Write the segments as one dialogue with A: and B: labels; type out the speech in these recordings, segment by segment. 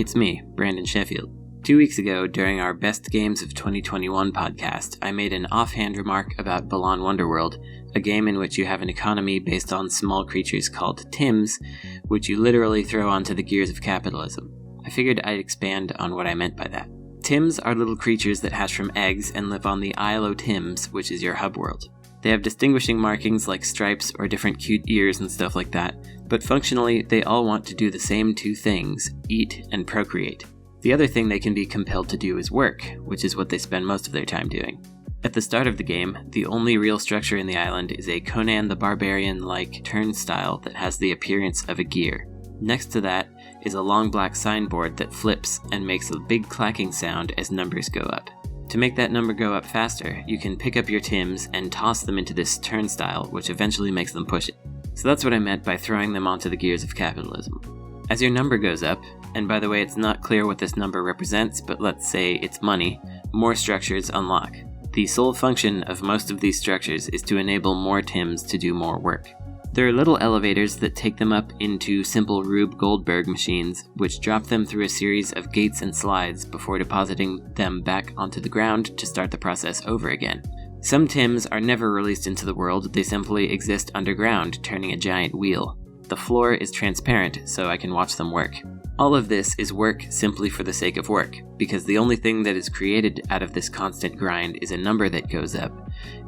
A: It's me, Brandon Sheffield. 2 weeks ago, during our Best Games of 2021 podcast, I made an offhand remark about Balan Wonderworld, a game in which you have an economy based on small creatures called Tims, which you literally throw onto the gears of capitalism. I figured I'd expand on what I meant by that. Tims are little creatures that hatch from eggs and live on the Isle o' Tims, which is your hub world. They have distinguishing markings like stripes or different cute ears and stuff like that, but functionally, they all want to do the same two things: eat and procreate. The other thing they can be compelled to do is work, which is what they spend most of their time doing. At the start of the game, the only real structure in the island is a Conan the Barbarian-like turnstile that has the appearance of a gear. Next to that is a long black signboard that flips and makes a big clacking sound as numbers go up. To make that number go up faster, you can pick up your Tims and toss them into this turnstile, which eventually makes them push it. So that's what I meant by throwing them onto the gears of capitalism. As your number goes up, and by the way, it's not clear what this number represents, but let's say it's money, more structures unlock. The sole function of most of these structures is to enable more Tims to do more work. There are little elevators that take them up into simple Rube Goldberg machines, which drop them through a series of gates and slides before depositing them back onto the ground to start the process over again. Some Tims are never released into the world, they simply exist underground, turning a giant wheel. The floor is transparent, so I can watch them work. All of this is work simply for the sake of work, because the only thing that is created out of this constant grind is a number that goes up,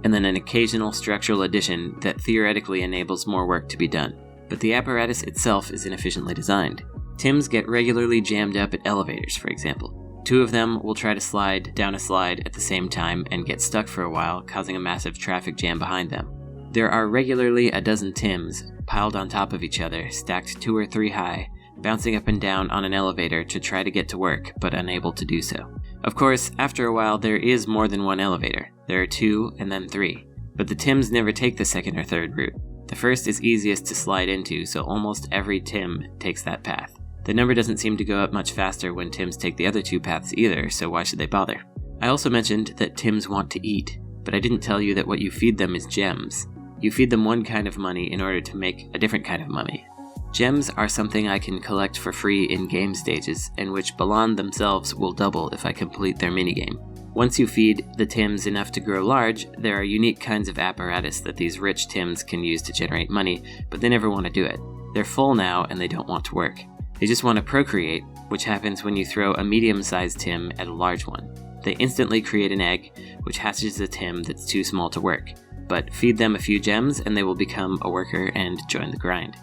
A: and then an occasional structural addition that theoretically enables more work to be done. But the apparatus itself is inefficiently designed. Tims get regularly jammed up at elevators, for example. Two of them will try to slide down a slide at the same time and get stuck for a while, causing a massive traffic jam behind them. There are regularly a dozen Tims piled on top of each other, stacked 2 or 3 high, bouncing up and down on an elevator to try to get to work, but unable to do so. Of course, after a while there is more than one elevator. There are 2 and then 3, but the Tims never take the second or third route. The first is easiest to slide into, so almost every Tim takes that path. The number doesn't seem to go up much faster when Tims take the other 2 paths either, so why should they bother? I also mentioned that Tims want to eat, but I didn't tell you that what you feed them is gems. You feed them one kind of money in order to make a different kind of money. Gems are something I can collect for free in game stages, and which Balan themselves will double if I complete their minigame. Once you feed the Tims enough to grow large, there are unique kinds of apparatus that these rich Tims can use to generate money, but they never want to do it. They're full now and they don't want to work. They just want to procreate, which happens when you throw a medium-sized Tim at a large one. They instantly create an egg, which hatches a Tim that's too small to work, but feed them a few gems and they will become a worker and join the grind.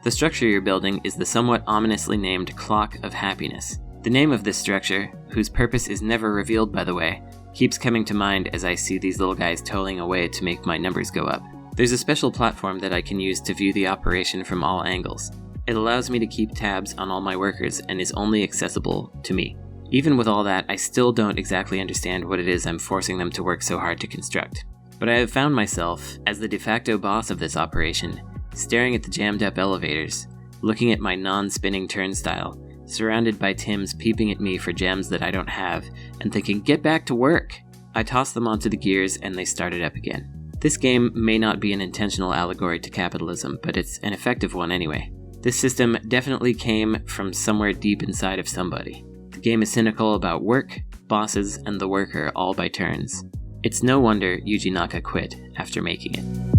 A: The structure you're building is the somewhat ominously named Clock of Happiness. The name of this structure, whose purpose is never revealed by the way, keeps coming to mind as I see these little guys toiling away to make my numbers go up. There's a special platform that I can use to view the operation from all angles. It allows me to keep tabs on all my workers and is only accessible to me. Even with all that, I still don't exactly understand what it is I'm forcing them to work so hard to construct. But I have found myself, as the de facto boss of this operation, staring at the jammed up elevators, looking at my non-spinning turnstile, surrounded by Tims peeping at me for gems that I don't have, and thinking, get back to work! I tossed them onto the gears and they started up again. This game may not be an intentional allegory to capitalism, but it's an effective one anyway. This system definitely came from somewhere deep inside of somebody. The game is cynical about work, bosses, and the worker all by turns. It's no wonder Yuji Naka quit after making it.